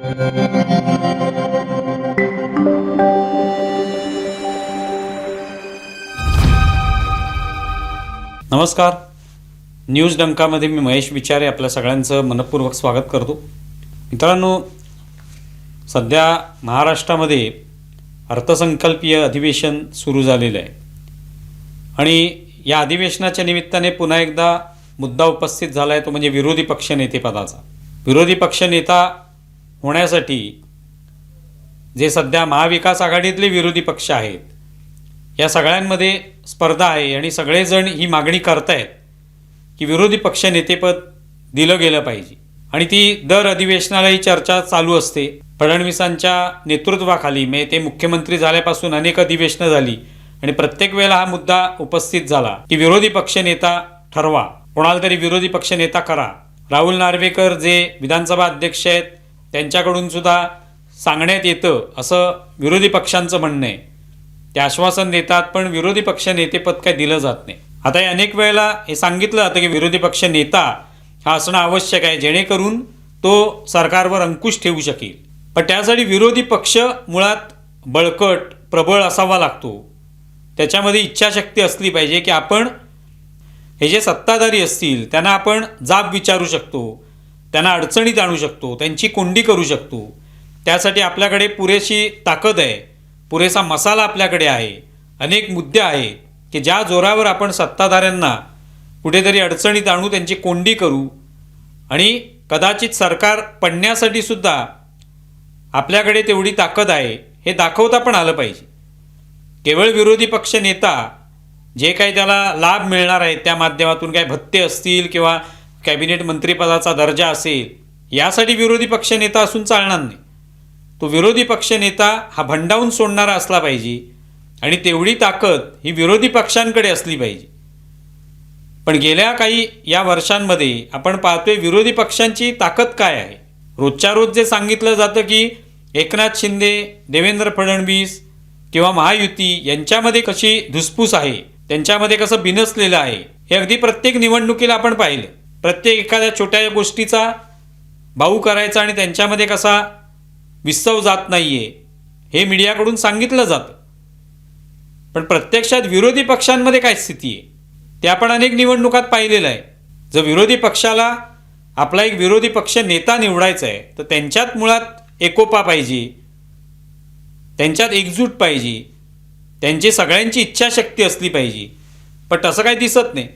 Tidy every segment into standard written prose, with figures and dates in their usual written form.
नमस्कार. न्यूज डंकामध्ये मी महेश विचारे आपल्या सगळ्यांचं मनपूर्वक स्वागत करतो. मित्रांनो, सध्या महाराष्ट्रामध्ये अर्थसंकल्पीय अधिवेशन सुरू झालेलं आहे आणि या अधिवेशनाच्या निमित्ताने पुन्हा एकदा मुद्दा उपस्थित झाला आहे, तो म्हणजे विरोधी पक्षनेतेपदाचा. विरोधी पक्षनेता होण्यासाठी जे सध्या महाविकास आघाडीतले विरोधी पक्ष आहेत, या सगळ्यांमध्ये स्पर्धा आहे आणि सगळेजण ही मागणी करतायत की विरोधी पक्षनेतेपद दिलं गेलं पाहिजे. आणि ती दर अधिवेशनाला ही चर्चा चालू असते. फडणवीसांच्या नेतृत्वाखाली ते मुख्यमंत्री झाल्यापासून अनेक अधिवेशनं झाली आणि प्रत्येक वेळेला हा मुद्दा उपस्थित झाला की विरोधी पक्षनेता ठरवा, कोणाला तरी विरोधी पक्षनेता करा. राहुल नार्वेकर जे विधानसभा अध्यक्ष आहेत त्यांच्याकडून सुद्धा सांगण्यात येतं असं विरोधी पक्षांचं म्हणणं आहे. ते आश्वासन देतात, पण विरोधी पक्ष नेतेपद काय दिलं जात नाही. आता हे अनेक वेळेला हे सांगितलं जातं की विरोधी पक्ष नेता हा असणं आवश्यक आहे, जेणेकरून तो सरकारवर अंकुश ठेवू शकेल. पण त्यासाठी विरोधी पक्ष मुळात बळकट प्रबळ असावा लागतो. त्याच्यामध्ये इच्छाशक्ती असली पाहिजे की आपण हे जे सत्ताधारी असतील त्यांना आपण जाब विचारू शकतो, त्यांना अडचणीत आणू शकतो, त्यांची कोंडी करू शकतो. त्यासाठी आपल्याकडे पुरेशी ताकद आहे, पुरेसा मसाला आपल्याकडे आहे, अनेक मुद्दे आहेत की ज्या जोरावर आपण सत्ताधाऱ्यांना कुठेतरी अडचणीत आणू, त्यांची कोंडी करू आणि कदाचित सरकार पडण्यासाठी सुद्धा आपल्याकडे तेवढी ताकद आहे हे दाखवता पण आलं पाहिजे. केवळ विरोधी पक्ष नेता जे काही त्याला लाभ मिळणार आहेत त्या माध्यमातून काय भत्ते असतील किंवा कॅबिनेट मंत्रिपदाचा दर्जा असेल, यासाठी विरोधी पक्ष नेता असून चालणार नाही. तो विरोधी पक्षनेता हा भंडावून सोडणारा असला पाहिजे आणि तेवढी ताकद ही विरोधी पक्षांकडे असली पाहिजे. पण गेल्या काही या वर्षांमध्ये आपण पाहतोय विरोधी पक्षांची ताकद काय आहे. रोजच्या रोज जे सांगितलं जातं की एकनाथ शिंदे, देवेंद्र फडणवीस किंवा महायुती यांच्यामध्ये कशी धुसफूस आहे, त्यांच्यामध्ये कसं बिनसलेलं आहे, हे अगदी प्रत्येक निवडणुकीला आपण पाहिलं. प्रत्येक एखाद्या छोट्या गोष्टीचा भाऊ करायचा आणि त्यांच्यामध्ये कसा विस्तव जात नाहीये हे मीडियाकडून सांगितलं जातं. पण प्रत्यक्षात विरोधी पक्षांमध्ये काय स्थिती आहे ते आपण अनेक निवडणुकात पाहिलेलं आहे. जर विरोधी पक्षाला आपला एक विरोधी पक्ष नेता निवडायचा आहे तर त्यांच्यात मुळात एकोपा पाहिजे, त्यांच्यात एकजूट पाहिजे, त्यांची सगळ्यांची इच्छाशक्ती असली पाहिजे. पण तसं काही दिसत नाही.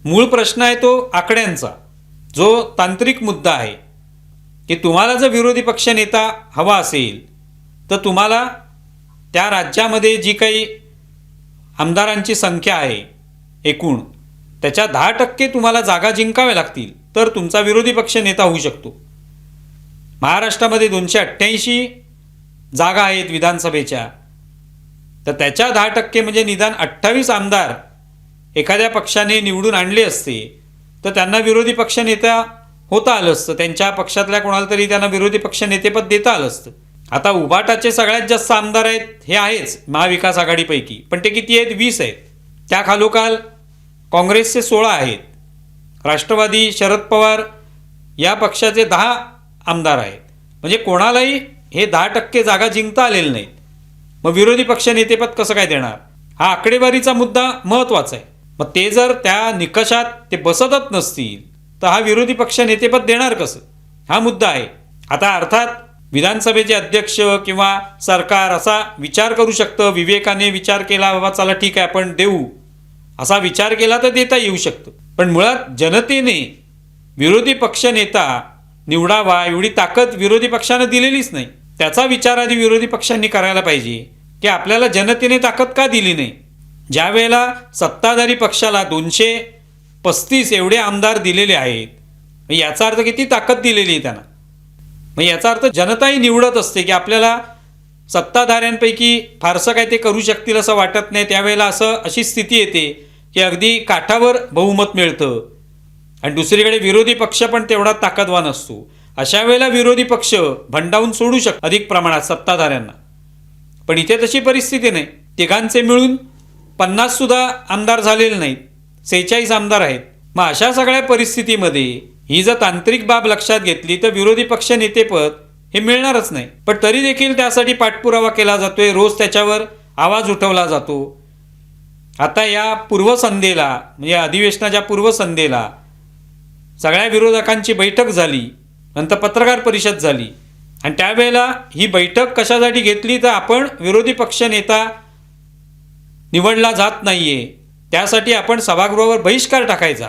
मूळ प्रश्न आहे तो आकड्यांचा, जो तांत्रिक मुद्दा आहे की तुम्हाला जर विरोधी पक्ष नेता हवा असेल तर तुम्हाला त्या राज्यामध्ये जी काही आमदारांची संख्या आहे एकूण, त्याच्या 10% तुम्हाला जागा जिंकाव्या लागतील तर तुमचा विरोधी पक्ष नेता होऊ शकतो. महाराष्ट्रामध्ये 288 जागा आहेत विधानसभेच्या, तर त्याच्या 10% म्हणजे निदान 28 आमदार एखाद्या पक्षाने निवडून आणले असते तर त्यांना विरोधी पक्ष नेता होता आलं असतं, त्यांच्या पक्षातल्या कोणाला तरी त्यांना विरोधी पक्ष नेतेपद देता आलं असतं. आता उभाटाचे सगळ्यात जास्त आमदार आहेत हे आहेच महाविकास आघाडीपैकी, पण ते किती आहेत? 20 आहेत. त्या खालोखाल काँग्रेसचे 16 आहेत, राष्ट्रवादी शरद पवार या पक्षाचे 10 आमदार आहेत. म्हणजे कोणालाही हे 10% जागा जिंकता आलेले नाहीत. मग विरोधी पक्ष नेतेपद कसं काय देणार? हा आकडेवारीचा मुद्दा महत्त्वाचा आहे. मग ते जर त्या निकषात ते बसतच नसतील तर हा विरोधी पक्ष नेतेपद देणार कसं, हा मुद्दा आहे. आता अर्थात विधानसभेचे अध्यक्ष किंवा सरकार असा विचार करू शकतं, विवेकाने विचार केला, बाबा चला ठीक आहे आपण देऊ, असा विचार केला तर देता येऊ शकतं. पण मुळात जनतेने विरोधी पक्ष नेता निवडावा एवढी ताकद विरोधी पक्षानं दिलेलीच नाही. त्याचा विचार आधी विरोधी पक्षांनी करायला पाहिजे की आपल्याला जनतेने ताकद का दिली नाही. ज्या वेळेला सत्ताधारी पक्षाला 235 एवढे आमदार दिलेले आहेत, याचा अर्थ किती ताकद दिलेली आहे त्यांना. मग याचा अर्थ जनताही निवडत असते की आपल्याला सत्ताधाऱ्यांपैकी फारसं काय ते करू शकतील असं वाटत नाही. त्यावेळेला अशी स्थिती येते की अगदी काठावर बहुमत मिळतं आणि दुसरीकडे विरोधी पक्ष पण तेवढा ताकदवान असतो. अशा वेळेला विरोधी पक्ष भंडावून सोडू शकतात अधिक प्रमाणात सत्ताधाऱ्यांना. पण इथे तशी परिस्थिती नाही. तिघांचे मिळून 50 सुद्धा आमदार झालेले नाहीत, 46 आमदार आहेत. मग अशा सगळ्या परिस्थितीमध्ये ही जर तांत्रिक बाब लक्षात घेतली तर विरोधी पक्ष नेतेपद हे मिळणारच नाही. पण तरी देखील त्यासाठी पाठपुरावा केला जातोय, रोज त्याच्यावर आवाज उठवला जातो. आता या पूर्वसंध्येला म्हणजे अधिवेशनाच्या पूर्वसंध्येला सगळ्या विरोधकांची बैठक झाली, नंतर पत्रकार परिषद झाली आणि त्यावेळेला ही बैठक कशासाठी घेतली तर आपण विरोधी पक्ष नेता निवडला जात नाहीये त्यासाठी आपण सभागृहावर बहिष्कार टाकायचा,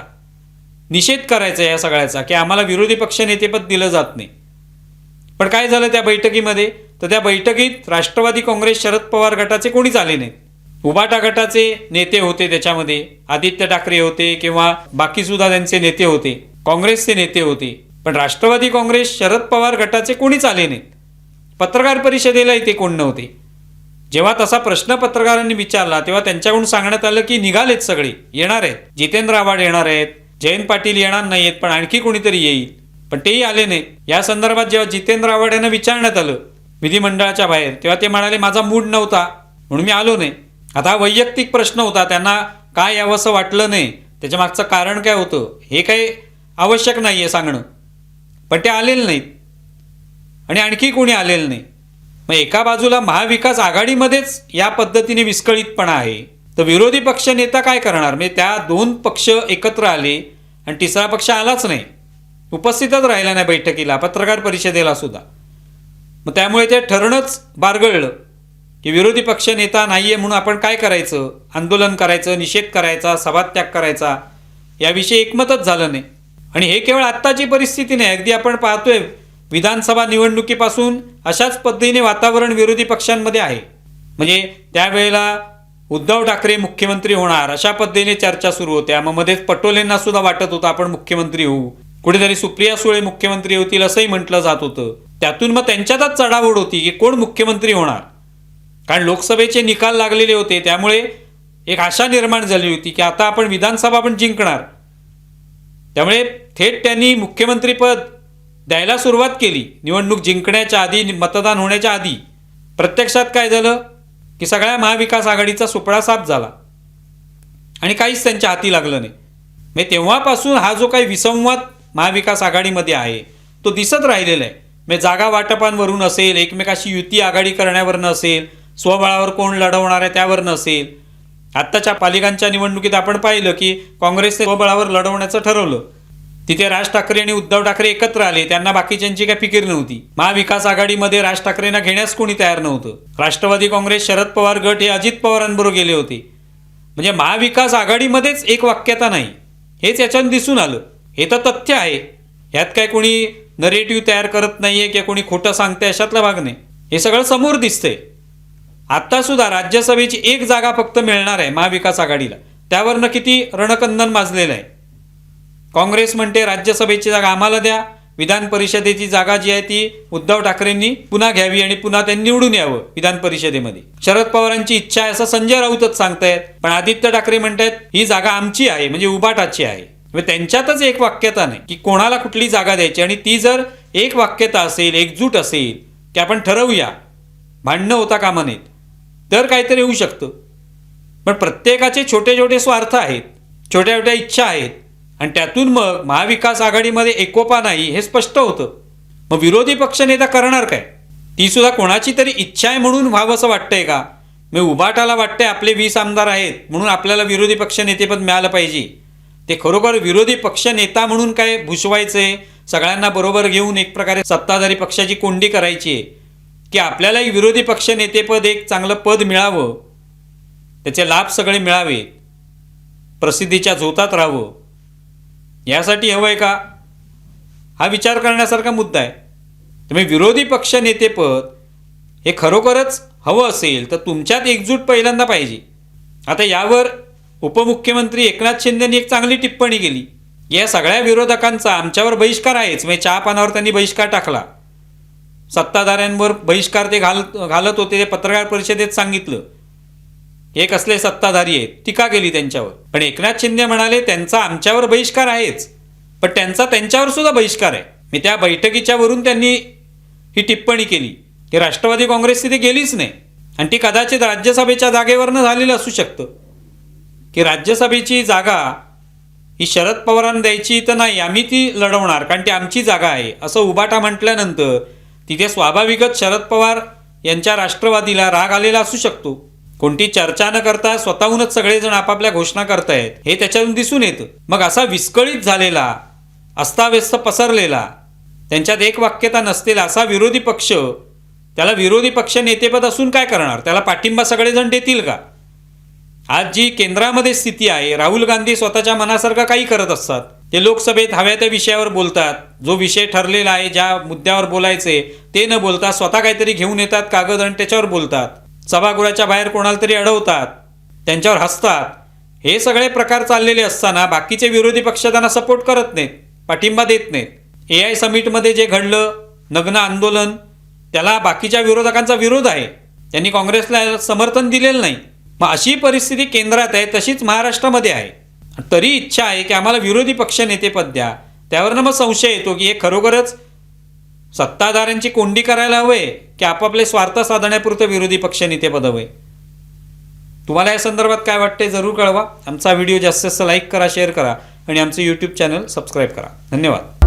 निषेध करायचा या सगळ्याचा की आम्हाला विरोधी पक्ष नेतेपद दिलं जात नाही. पण काय झालं त्या बैठकीमध्ये, तर त्या बैठकीत राष्ट्रवादी काँग्रेस शरद पवार गटाचे कोणीच आले नाहीत. उभाटा गटाचे नेते होते, त्याच्यामध्ये आदित्य ठाकरे होते किंवा बाकी सुद्धा त्यांचे नेते होते, काँग्रेसचे नेते होते, पण राष्ट्रवादी काँग्रेस शरद पवार गटाचे कोणीच आले नाहीत. पत्रकार परिषदेलाही ते कोण नव्हते. जेव्हा तसा प्रश्न पत्रकारांनी विचारला तेव्हा त्यांच्याकडून सांगण्यात आलं की निघालेत सगळे, येणार आहेत, जितेंद्र आव्हाड येणार आहेत, जयंत पाटील येणार नाहीत, पण आणखी कोणीतरी येईल, पण तेही आले नाहीत. या संदर्भात जेव्हा जितेंद्र आव्हाड यांना विचारण्यात आलं विधिमंडळाच्या बाहेर, तेव्हा ते म्हणाले माझा मूड नव्हता म्हणून मी आलो नाही. आता हा वैयक्तिक प्रश्न होता, त्यांना काय यावंसं वाटलं नाही, त्याच्या मागचं कारण काय होतं हे काही आवश्यक नाही आहे सांगणं, पण ते आलेले नाहीत आणि आणखी कोणी आलेलं नाही. मग एका बाजूला महाविकास आघाडीमध्येच या पद्धतीने विस्कळीतपणा आहे, तर विरोधी पक्ष नेता काय करणार. म्हणजे त्या दोन पक्ष एकत्र आले आणि तिसरा पक्ष आलाच नाही, उपस्थितच राहिला नाही बैठकीला, पत्रकार परिषदेला सुद्धा. मग त्यामुळे ते ठरणंच बारगळलं की विरोधी पक्ष नेता नाही आहे म्हणून आपण काय करायचं, आंदोलन करायचं, निषेध करायचा, सभात्याग करायचा, याविषयी एकमतच झालं नाही. आणि हे केवळ आत्ताची परिस्थिती नाही, अगदी आपण पाहतोय विधानसभा निवडणुकीपासून अशाच पद्धतीने वातावरण विरोधी पक्षांमध्ये आहे. म्हणजे त्यावेळेला उद्धव ठाकरे मुख्यमंत्री होणार अशा पद्धतीने चर्चा सुरू होत्या. मग मध्येच पटोलेंना सुद्धा वाटत होतं आपण मुख्यमंत्री होऊ, कुठेतरी सुप्रिया सुळे मुख्यमंत्री होतील असंही म्हटलं जात होतं. त्यातून मग त्यांच्यातच चढाओढ होती की कोण मुख्यमंत्री होणार, कारण लोकसभेचे निकाल लागलेले होते. त्यामुळे एक आशा निर्माण झाली होती की आता आपण विधानसभा पण जिंकणार. त्यामुळे थेट त्यांनी मुख्यमंत्रीपद द्यायला सुरुवात केली निवडणूक जिंकण्याच्या आधी, मतदान होण्याच्या आधी. प्रत्यक्षात काय झालं की सगळ्या महाविकास आघाडीचा सुपडा साफ झाला आणि काहीच त्यांच्या हाती लागलं नाही. म्हणजे तेव्हापासून हा जो काही विसंवाद महाविकास आघाडीमध्ये आहे तो दिसत राहिलेला आहे. म्हणजे जागा वाटपांवरून असेल, एकमेकाशी युती आघाडी करण्यावरनं असेल, स्वबळावर कोण लढवणार आहे त्यावरनं असेल. आत्ताच्या पालिकांच्या निवडणुकीत आपण पाहिलं की काँग्रेसने स्वबळावर लढवण्याचं ठरवलं, तिथे राज ठाकरे आणि उद्धव ठाकरे एकत्र आले, त्यांना बाकीच्यांची काही फिकीर नव्हती. महाविकास आघाडीमध्ये राज ठाकरेंना घेण्यास कोणी तयार नव्हतं. राष्ट्रवादी काँग्रेस शरद पवार गट हे अजित पवारांबरोबर गेले होते. म्हणजे महाविकास आघाडीमध्येच एक वाक्यता नाही, हेच याच्यानं दिसून आलं. हे तर तथ्य आहे, ह्यात काय कोणी नरेटिव्ह तयार करत नाहीये किंवा कोणी खोटं सांगतंय अशातला भाग नाही, हे सगळं समोर दिसतंय. आता सुद्धा राज्यसभेची एक जागा फक्त मिळणार आहे महाविकास आघाडीला, त्यावरनं किती रणकंदन माजलेलं आहे. काँग्रेस म्हणते राज्यसभेची जागा आम्हाला द्या, विधान परिषदेची जागा जी आहे ती उद्धव ठाकरेंनी पुन्हा घ्यावी आणि पुन्हा त्यांनी निवडून यावं विधान परिषदेमध्ये. शरद पवारांची इच्छा आहे असं संजय राऊतच सांगतायत, पण आदित्य ठाकरे म्हणतायत ही जागा आमची आहे, म्हणजे उभाटाची आहे. त्यांच्यातच एक वाक्यता नाही की कोणाला कुठली जागा द्यायची. आणि ती जर एक वाक्यता असेल, एकजूट असेल की आपण ठरवूया, भांडणं होता कामा नयेत, तर काहीतरी होऊ शकतं. पण प्रत्येकाचे छोटे छोटे स्वार्थ आहेत, छोट्या छोट्या इच्छा आहेत आणि त्यातून मग महाविकास आघाडीमध्ये एकोपा नाही हे स्पष्ट होतं. मग विरोधी पक्षनेता करणार काय, ती सुद्धा कोणाची तरी इच्छा आहे म्हणून व्हावं असं वाटतंय का. मग उभाटाला वाटतंय आपले 20 आमदार आहेत म्हणून आपल्याला विरोधी पक्षनेतेपद मिळालं पाहिजे. ते खरोखर विरोधी पक्षनेता म्हणून काय भुसवायचंय, सगळ्यांना बरोबर घेऊन एक प्रकारे सत्ताधारी पक्षाची कोंडी करायची आहे की आपल्याला एक विरोधी पक्षनेतेपद, एक चांगलं पद मिळावं, त्याचे लाभ सगळे मिळावे, प्रसिद्धीच्या झोतात राहावं, यासाठी हवं आहे का, हा विचार करण्यासारखा मुद्दा आहे. त्यामुळे विरोधी पक्ष नेतेपद हे खरोखरच हवं असेल तर तुमच्यात एकजूट पहिल्यांदा पाहिजे. आता यावर उपमुख्यमंत्री एकनाथ शिंदेंनी एक चांगली टिप्पणी केली, या सगळ्या विरोधकांचा आमच्यावर बहिष्कार आहेच. म्हणजे चहा पानावर त्यांनी बहिष्कार टाकला, सत्ताधाऱ्यांवर बहिष्कार ते घालत होते, ते पत्रकार परिषदेत सांगितलं हे कसले सत्ताधारी आहेत, टीका केली त्यांच्यावर. पण एकनाथ शिंदे म्हणाले त्यांचा आमच्यावर बहिष्कार आहेच, पण त्यांचा त्यांच्यावर सुद्धा बहिष्कार आहे. मी त्या बैठकीच्या वरून त्यांनी ही टिप्पणी केली की राष्ट्रवादी काँग्रेस तिथे गेलीच नाही आणि ती कदाचित राज्यसभेच्या जागेवरनं झालेलं असू शकतं की राज्यसभेची जागा ही शरद पवारांना द्यायची तर नाही, आम्ही ती लढवणार कारण ती आमची जागा आहे असं उबाटा म्हटल्यानंतर तिथे स्वाभाविकच शरद पवार यांच्या राष्ट्रवादीला राग आलेला असू शकतो. कोणती चर्चा न करता स्वतःहूनच सगळेजण आपापल्या घोषणा करतायत हे त्याच्यातून दिसून येतं. मग असा विस्कळीत झालेला, अस्ताव्यस्त पसरलेला, त्यांच्यात एक वाक्यता नसलेला असा विरोधी पक्ष, त्याला विरोधी पक्ष नेतेपद असून काय करणार? त्याला पाठिंबा सगळेजण देतील का? आज जी केंद्रामध्ये स्थिती आहे, राहुल गांधी स्वतःच्या मनासारखं काही करत असतात. ते लोकसभेत हव्या त्या विषयावर बोलतात, जो विषय ठरलेला आहे, ज्या मुद्द्यावर बोलायचे ते न बोलता स्वतः काहीतरी घेऊन येतात कागद आणि त्याच्यावर बोलतात. सभागृहाच्या बाहेर कोणाला तरी अडवतात, त्यांच्यावर हसतात. हे सगळे प्रकार चाललेले असताना बाकीचे विरोधी पक्ष त्यांना सपोर्ट करत नाहीत, पाठिंबा देत नाहीत. AI समिटमध्ये जे घडलं नग्न आंदोलन, त्याला बाकीच्या विरोधकांचा विरोध आहे, त्यांनी काँग्रेसला समर्थन दिलेलं नाही. मग अशी परिस्थिती केंद्रात आहे, तशीच महाराष्ट्रामध्ये आहे. तरी इच्छा आहे की आम्हाला विरोधी पक्ष नेतेपद द्या. त्यावरनं मग संशय येतो की हे खरोखरच सत्ताधाऱ्यांची कोंडी करायला हवे की आपापले स्वार्थ साधण्यापुरतं विरोधी पक्ष नेतेपद हवे. तुम्हाला या संदर्भात काय वाटते जरूर कळवा. आमचा व्हिडिओ जास्तीत जास्त लाईक करा, शेअर करा आणि आमचं यूट्यूब चॅनल सबस्क्राईब करा. धन्यवाद.